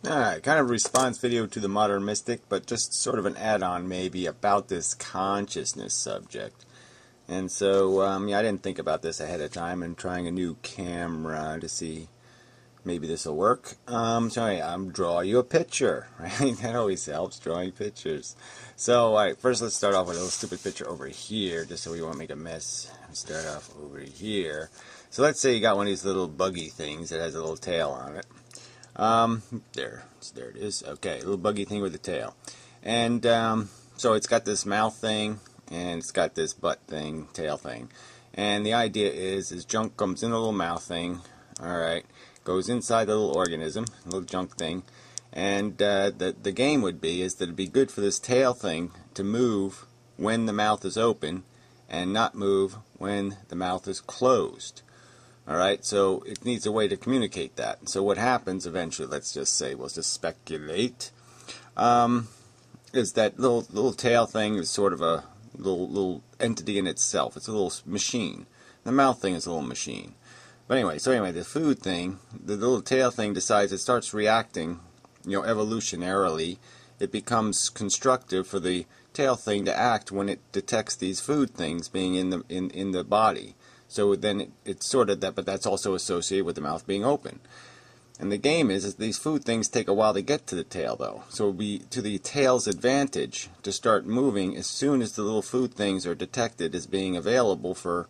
Alright, kind of a response video to the Modern Mystic, but just sort of an add-on maybe about this consciousness subject. And so, yeah, I didn't think about this ahead of time and trying a new camera to see maybe this will work. So yeah, I'm draw you a picture, right? That always helps, drawing pictures. So, alright, first let's start off with a little stupid picture over here, just so we won't make a mess. Start off over here. So let's say you got one of these little buggy things that has a little tail on it. There it is. Okay, a little buggy thing with a tail. And so it's got this mouth thing, and it's got this butt thing, tail thing. And the idea is junk comes in the little mouth thing, alright, goes inside the little organism, little junk thing, and the game would be is that it'd be good for this tail thing to move when the mouth is open and not move when the mouth is closed. Alright, so it needs a way to communicate that. So what happens eventually, let's just say, we'll just speculate, is that little tail thing is sort of a little entity in itself. It's a little machine. The mouth thing is a little machine. But anyway, the food thing, the little tail thing decides it starts reacting, evolutionarily. It becomes constructive for the tail thing to act when it detects these food things being in the body. So then it's sort of that, but that's also associated with the mouth being open. And the game is these food things take a while to get to the tail, though. So it would be to the tail's advantage to start moving as soon as the little food things are detected as being available for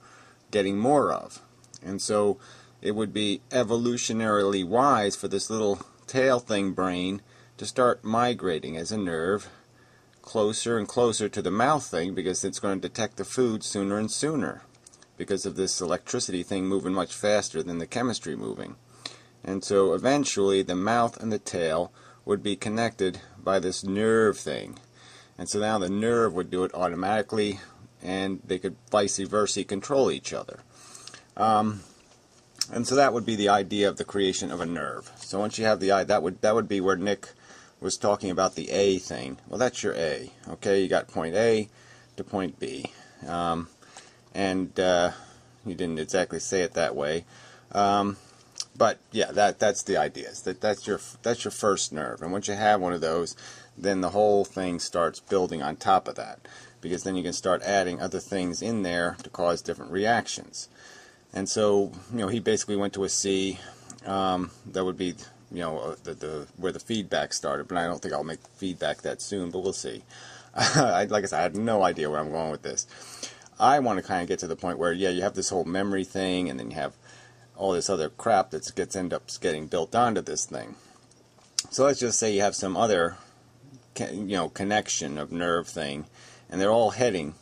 getting more of. And so it would be evolutionarily wise for this little tail thing brain to start migrating as a nerve closer and closer to the mouth thing, because it's going to detect the food sooner and sooner, because of this electricity thing moving much faster than the chemistry moving. And so eventually the mouth and the tail would be connected by this nerve thing. And so now the nerve would do it automatically, and they could vice versa control each other. And so that would be the idea of the creation of a nerve. So once you have the eye, that would be where Nick was talking about the A thing. Well, that's your A. Okay, you got point A to point B. And you didn't exactly say it that way, but yeah, that's the idea. That's your first nerve, and once you have one of those, then the whole thing starts building on top of that, because then you can start adding other things in there to cause different reactions. And so he basically went to a C. That would be where the feedback started, but I don't think I'll make feedback that soon, but we'll see. Like I said, I have no idea where I'm going with this. I want to kind of get to the point where, yeah, you have this whole memory thing, and then you have all this other crap that ends up getting built onto this thing. So let's just say you have some other, connection of nerve thing, and they're all doing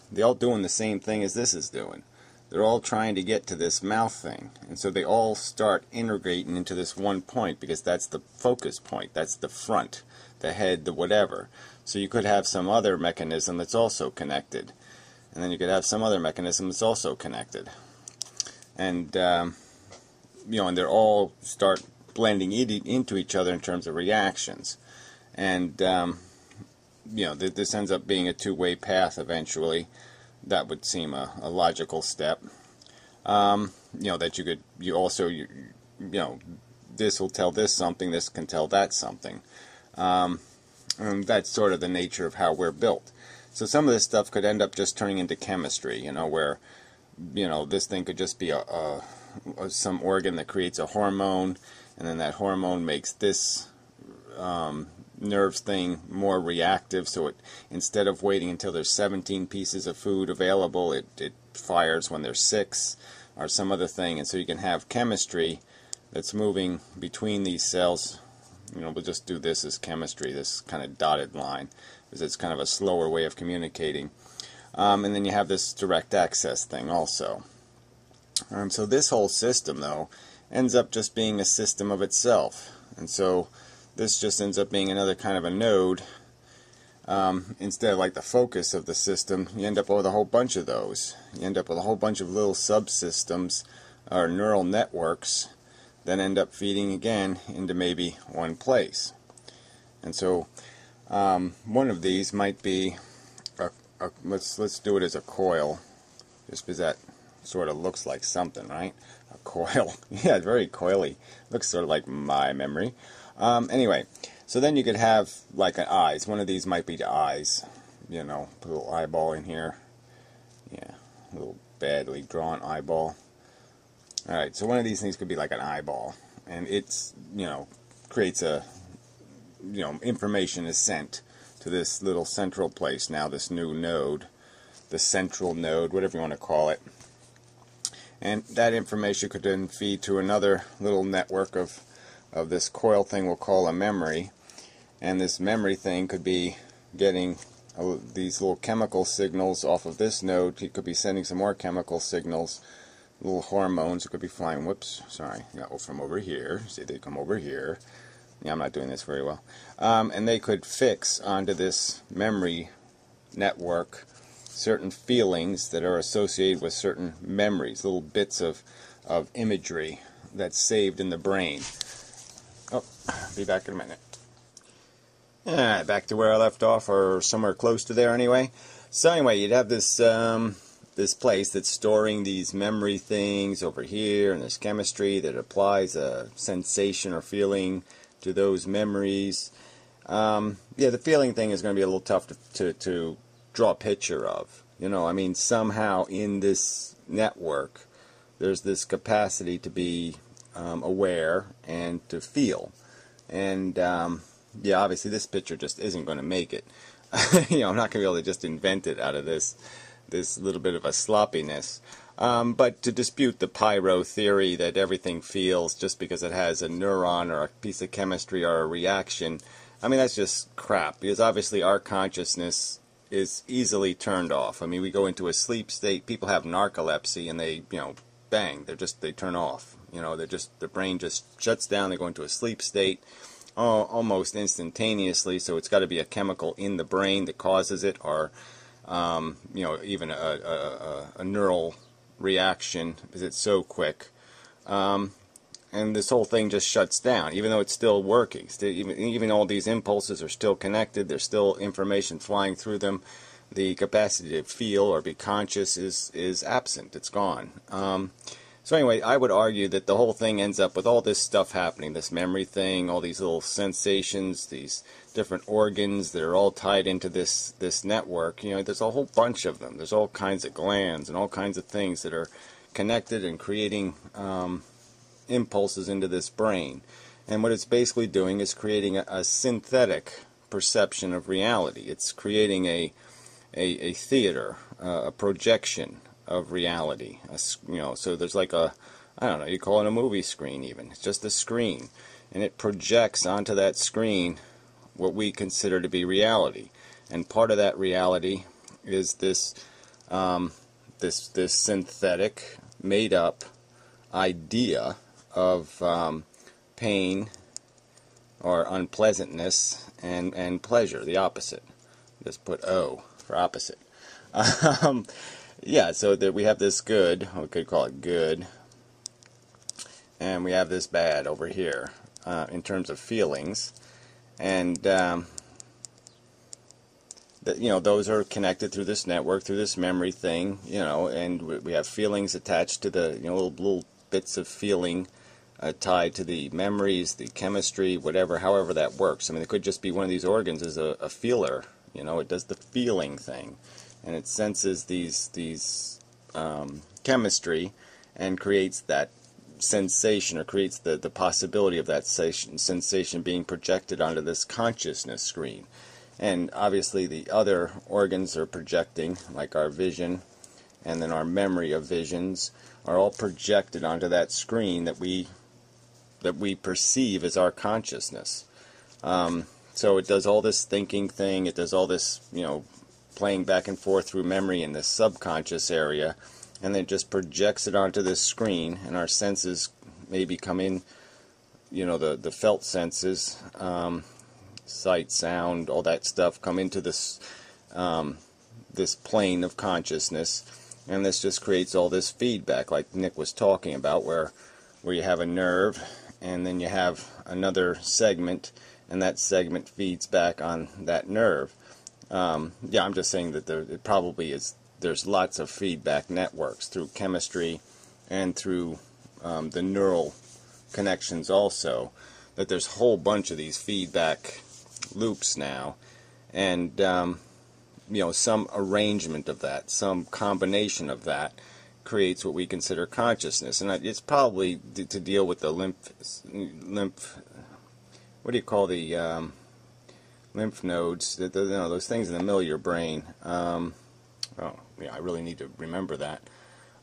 the same thing as this is doing. They're all trying to get to this mouth thing, and so they all start integrating into this one point, because that's the focus point, that's the front, the head, the whatever. So you could have some other mechanism that's also connected. And then you could have some other mechanism that's also connected. And, and they're all start blending into each other in terms of reactions. And, this ends up being a two-way path eventually. That would seem a logical step. That this will tell this something, this can tell that something. And that's sort of the nature of how we're built. So some of this stuff could end up just turning into chemistry, where, this thing could just be some organ that creates a hormone, and then that hormone makes this nerve thing more reactive, so it, instead of waiting until there's 17 pieces of food available, it fires when there's 6, or some other thing, and so you can have chemistry that's moving between these cells. We'll just do this as chemistry, this kind of dotted line, because it's kind of a slower way of communicating. And then you have this direct access thing also. So this whole system, though, ends up just being a system of itself. And so this just ends up being another kind of a node. Instead of like the focus of the system, you end up with a whole bunch of those. You end up with a whole bunch of little subsystems or neural networks that end up feeding again into maybe one place. And so one of these might be let's do it as a coil, just because that sort of looks like something, right? A coil. Yeah, it's very coily. Looks sort of like my memory. Anyway, So then you could have like an eyes. One of these might be the eyes. You know, put a little eyeball in here. Yeah, a little badly drawn eyeball. Alright, so one of these things could be like an eyeball. And it's, you know, creates a, you know, information is sent to this little central place now, this new node, the central node, whatever you want to call it. And that information could then feed to another little network of this coil thing we'll call a memory. And this memory thing could be getting these little chemical signals off of this node. It could be sending some more chemical signals, little hormones. It could be flying, whoops, sorry, from over here. See, they come over here. Yeah, I'm not doing this very well. And they could fix onto this memory network certain feelings that are associated with certain memories, little bits of imagery that's saved in the brain. Oh, be back in a minute. Alright, back to where I left off, or somewhere close to there anyway. So anyway, you'd have this this place that's storing these memory things over here, and there's chemistry that applies a sensation or feeling to those memories. Yeah, the feeling thing is going to be a little tough to draw a picture of. You know, I mean, somehow in this network, there's this capacity to be aware and to feel. And, yeah, obviously this picture just isn't going to make it. You know, I'm not going to be able to just invent it out of this little bit of a sloppiness. But to dispute the pyro theory that everything feels just because it has a neuron or a piece of chemistry or a reaction, I mean, that's just crap, because obviously our consciousness is easily turned off. I mean, we go into a sleep state, people have narcolepsy, and they, you know, bang, they turn off. You know, the brain just shuts down, they go into a sleep state almost instantaneously, so it's got to be a chemical in the brain that causes it, or, you know, even a neural reaction, because it's so quick. And this whole thing just shuts down, even though it's still working. Even all these impulses are still connected. There's still information flying through them. The capacity to feel or be conscious is absent. It's gone. So anyway, I would argue that the whole thing ends up with all this stuff happening, this memory thing, all these little sensations, these different organs that are all tied into this network. You know, there's a whole bunch of them. There's all kinds of glands and all kinds of things that are connected and creating impulses into this brain. And what it's basically doing is creating a synthetic perception of reality. It's creating a theater, a projection of reality. You know, so there's like I don't know, you call it a movie screen even. It's just a screen. And it projects onto that screen what we consider to be reality. And part of that reality is this synthetic, made-up idea of pain or unpleasantness and pleasure, the opposite. Just put O for opposite. Yeah, so that we have this good, we could call it good, and we have this bad over here in terms of feelings, and you know, those are connected through this network, through this memory thing, you know, and we have feelings attached to the, you know, little bits of feeling tied to the memories, the chemistry, whatever, however that works. I mean, it could just be one of these organs is a feeler, you know, it does the feeling thing, and it senses these chemistry and creates that sensation, or creates the possibility of that sensation being projected onto this consciousness screen. And obviously the other organs are projecting, like our vision and then our memory of visions, are all projected onto that screen that we perceive as our consciousness. So it does all this thinking thing, it does all this, you know, playing back and forth through memory in this subconscious area, and then it just projects it onto this screen, and our senses maybe come in, you know, the felt senses, sight, sound, all that stuff come into this this plane of consciousness, and this just creates all this feedback like Nick was talking about, where you have a nerve and then you have another segment, and that segment feeds back on that nerve. Yeah, I'm just saying that it probably is, there's lots of feedback networks through chemistry and through the neural connections also, that there's a whole bunch of these feedback loops now, and some arrangement of that, some combination of that creates what we consider consciousness. And it's probably to deal with the lymph, what do you call the lymph nodes, those things in the middle of your brain. Oh, yeah, I really need to remember that.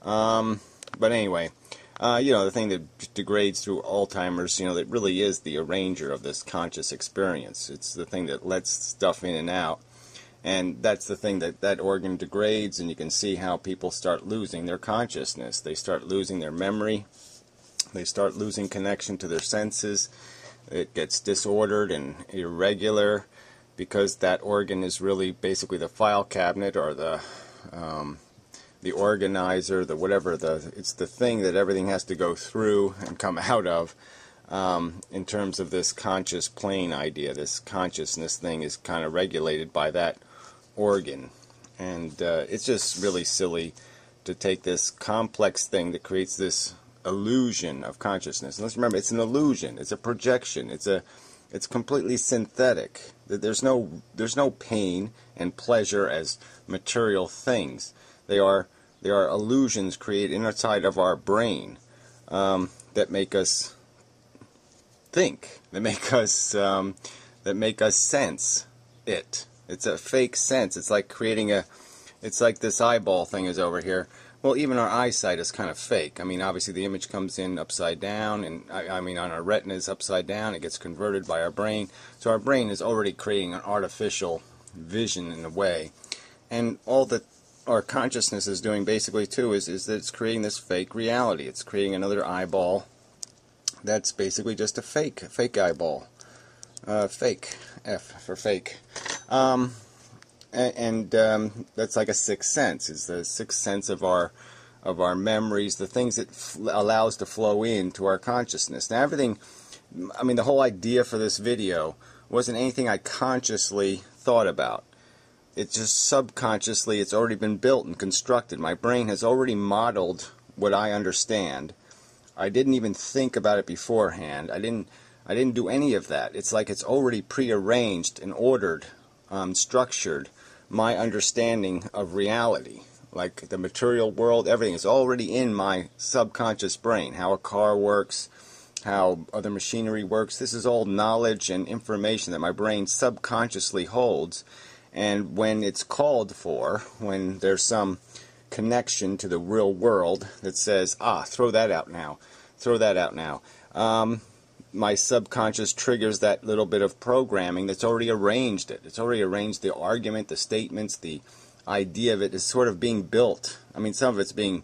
But anyway, the thing that degrades through Alzheimer's, that really is the arranger of this conscious experience. It's the thing that lets stuff in and out. And that's the thing that organ degrades, and you can see how people start losing their consciousness. They start losing their memory. They start losing connection to their senses. It gets disordered and irregular because that organ is really basically the file cabinet or the organizer, it's the thing that everything has to go through and come out of. In terms of this conscious plane idea, this consciousness thing is kind of regulated by that organ. And it's just really silly to take this complex thing that creates this illusion of consciousness. And let's remember, it's an illusion, it's a projection, it's completely synthetic. There's no pain and pleasure as material things. They are illusions created inside of our brain that make us think, that make us sense it. It's a fake sense. It's like it's like this eyeball thing is over here. Well, even our eyesight is kind of fake. I mean, obviously the image comes in upside down, and I mean on our retina is upside down. It gets converted by our brain. So our brain is already creating an artificial vision in a way. And all that our consciousness is doing basically too is that it's creating this fake reality. It's creating another eyeball that's basically just a fake eyeball. Fake, F for fake. That's like a sixth sense. It's the sixth sense of our memories, the things that allows to flow into our consciousness. Now everything, I mean, the whole idea for this video wasn't anything I consciously thought about. It's just subconsciously, it's already been built and constructed. My brain has already modeled what I understand. I didn't even think about it beforehand. I didn't do any of that. It's like it's already prearranged and ordered, structured my understanding of reality. Like the material world, everything is already in my subconscious brain. How a car works, how other machinery works. This is all knowledge and information that my brain subconsciously holds. And when it's called for, when there's some connection to the real world that says, throw that out now, throw that out now, my subconscious triggers that little bit of programming that's already arranged it. It's already arranged the argument, the statements, the idea of it is sort of being built. I mean, some of it's being,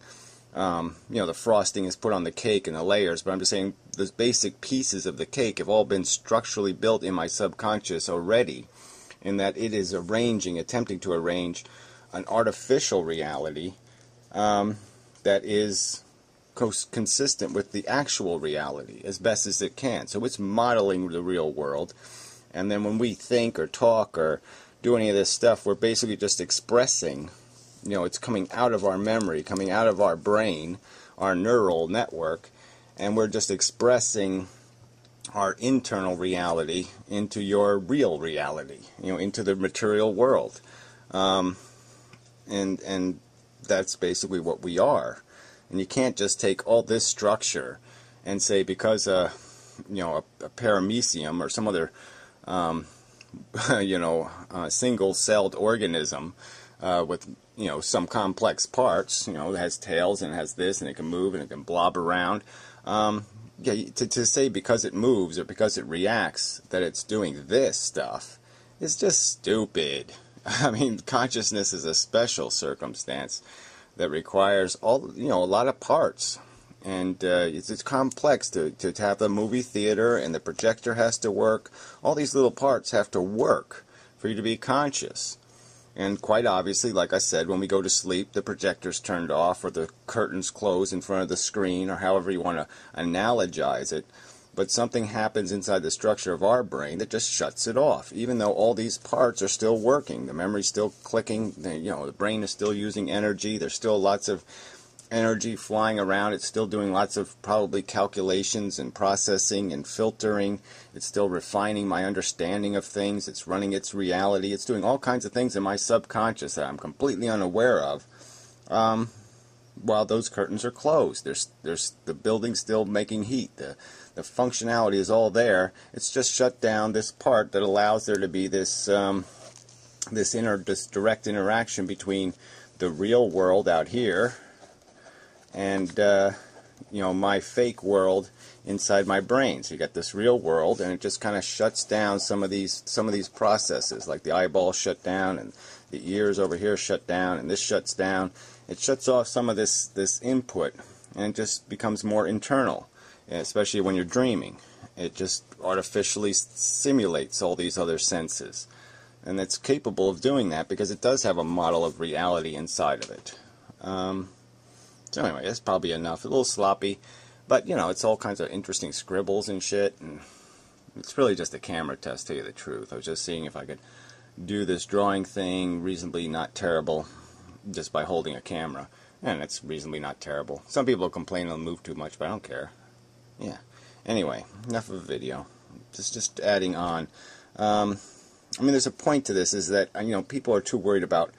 the frosting is put on the cake and the layers, but I'm just saying the basic pieces of the cake have all been structurally built in my subconscious already, in that it is attempting to arrange an artificial reality that is consistent with the actual reality as best as it can. So it's modeling the real world, and then when we think or talk or do any of this stuff, we're basically just expressing, it's coming out of our memory, coming out of our brain, our neural network, and we're just expressing our internal reality into your real reality, into the material world. And that's basically what we are. And you can't just take all this structure and say because a paramecium or some other single-celled organism with some complex parts, it has tails and it has this and it can move and it can blob around. To say because it moves or because it reacts that it's doing this stuff is just stupid. I mean, consciousness is a special circumstance that requires a lot of parts, and it's complex to have the movie theater, and the projector has to work. All these little parts have to work for you to be conscious. And quite obviously, like I said, when we go to sleep, the projector's turned off or the curtains close in front of the screen, or however you want to analogize it. But something happens inside the structure of our brain that just shuts it off, even though all these parts are still working. The memory's still clicking, the brain is still using energy, there's still lots of energy flying around. It's still doing lots of probably calculations and processing and filtering. It's still refining my understanding of things. It's running its reality. It's doing all kinds of things in my subconscious that I'm completely unaware of. While those curtains are closed, there's the building still making heat. The functionality is all there. It's just shut down this part that allows there to be this direct interaction between the real world out here and my fake world inside my brain. So you got this real world, and it just kind of shuts down some of these processes, like the eyeball shut down and the ears over here shut down, and this shuts down. It shuts off some of this input, and it just becomes more internal, especially when you're dreaming. It just artificially simulates all these other senses, and it's capable of doing that because it does have a model of reality inside of it. So anyway, that's probably enough. A little sloppy, but it's all kinds of interesting scribbles and shit, and it's really just a camera test, to tell you the truth. I was just seeing if I could do this drawing thing reasonably not terrible just by holding a camera, and it's reasonably not terrible. Some people complain it'll move too much, but I don't care. Yeah. Anyway, enough of a video. Just adding on. There's a point to this, is that people are too worried about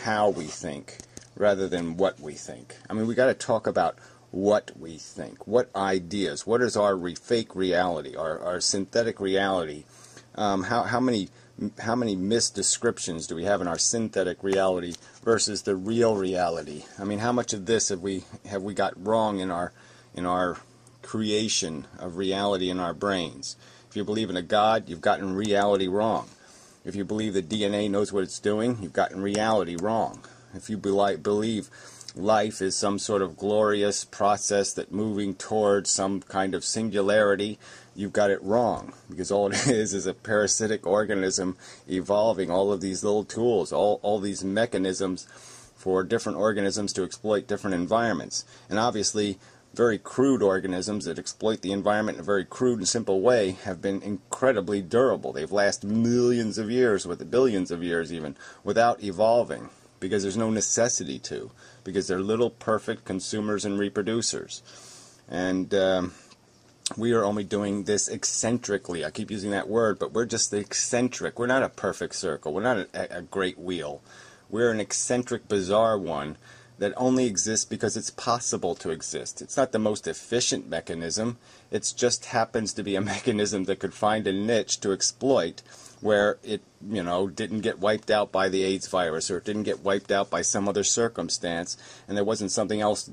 how we think rather than what we think. We got to talk about what we think, what ideas, what is our fake reality, our synthetic reality. How many misdescriptions do we have in our synthetic reality versus the real reality? How much of this have we got wrong in our creation of reality in our brains? If you believe in a God, you've gotten reality wrong. If you believe that DNA knows what it's doing, you've gotten reality wrong. If you believe life is some sort of glorious process that moving towards some kind of singularity, you've got it wrong, because all it is a parasitic organism evolving all of these little tools, all these mechanisms for different organisms to exploit different environments. And obviously, very crude organisms that exploit the environment in a very crude and simple way have been incredibly durable. They've lasted millions of years, billions of years even, without evolving, because there's no necessity to, because they're little perfect consumers and reproducers. And we are only doing this eccentrically. I keep using that word, but we're just eccentric. We're not a perfect circle. We're not a great wheel. We're an eccentric, bizarre one that only exists because it's possible to exist. It's not the most efficient mechanism. It just happens to be a mechanism that could find a niche to exploit where it, didn't get wiped out by the AIDS virus, or it didn't get wiped out by some other circumstance, and there wasn't something else,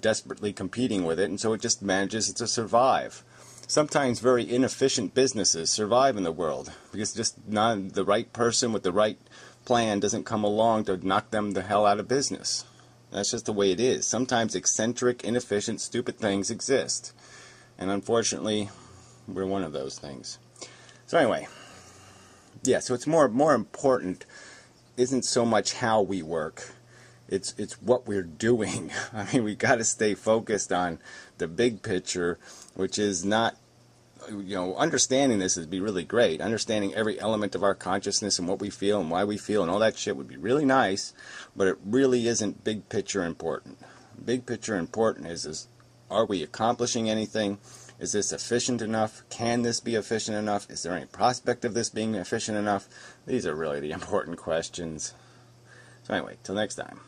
desperately competing with it, and so it just manages to survive. Sometimes very inefficient businesses survive in the world because just the right person with the right plan doesn't come along to knock them the hell out of business. That's just the way it is. Sometimes eccentric, inefficient, stupid things exist. And unfortunately, we're one of those things. So anyway, yeah, so it's more important isn't so much how we work. It's what we're doing. We got to stay focused on the big picture, which is not, understanding this would be really great. Understanding every element of our consciousness and what we feel and why we feel and all that shit would be really nice, but it really isn't big picture important. Big picture important is are we accomplishing anything? Is this efficient enough? Can this be efficient enough? Is there any prospect of this being efficient enough? These are really the important questions. So anyway, till next time.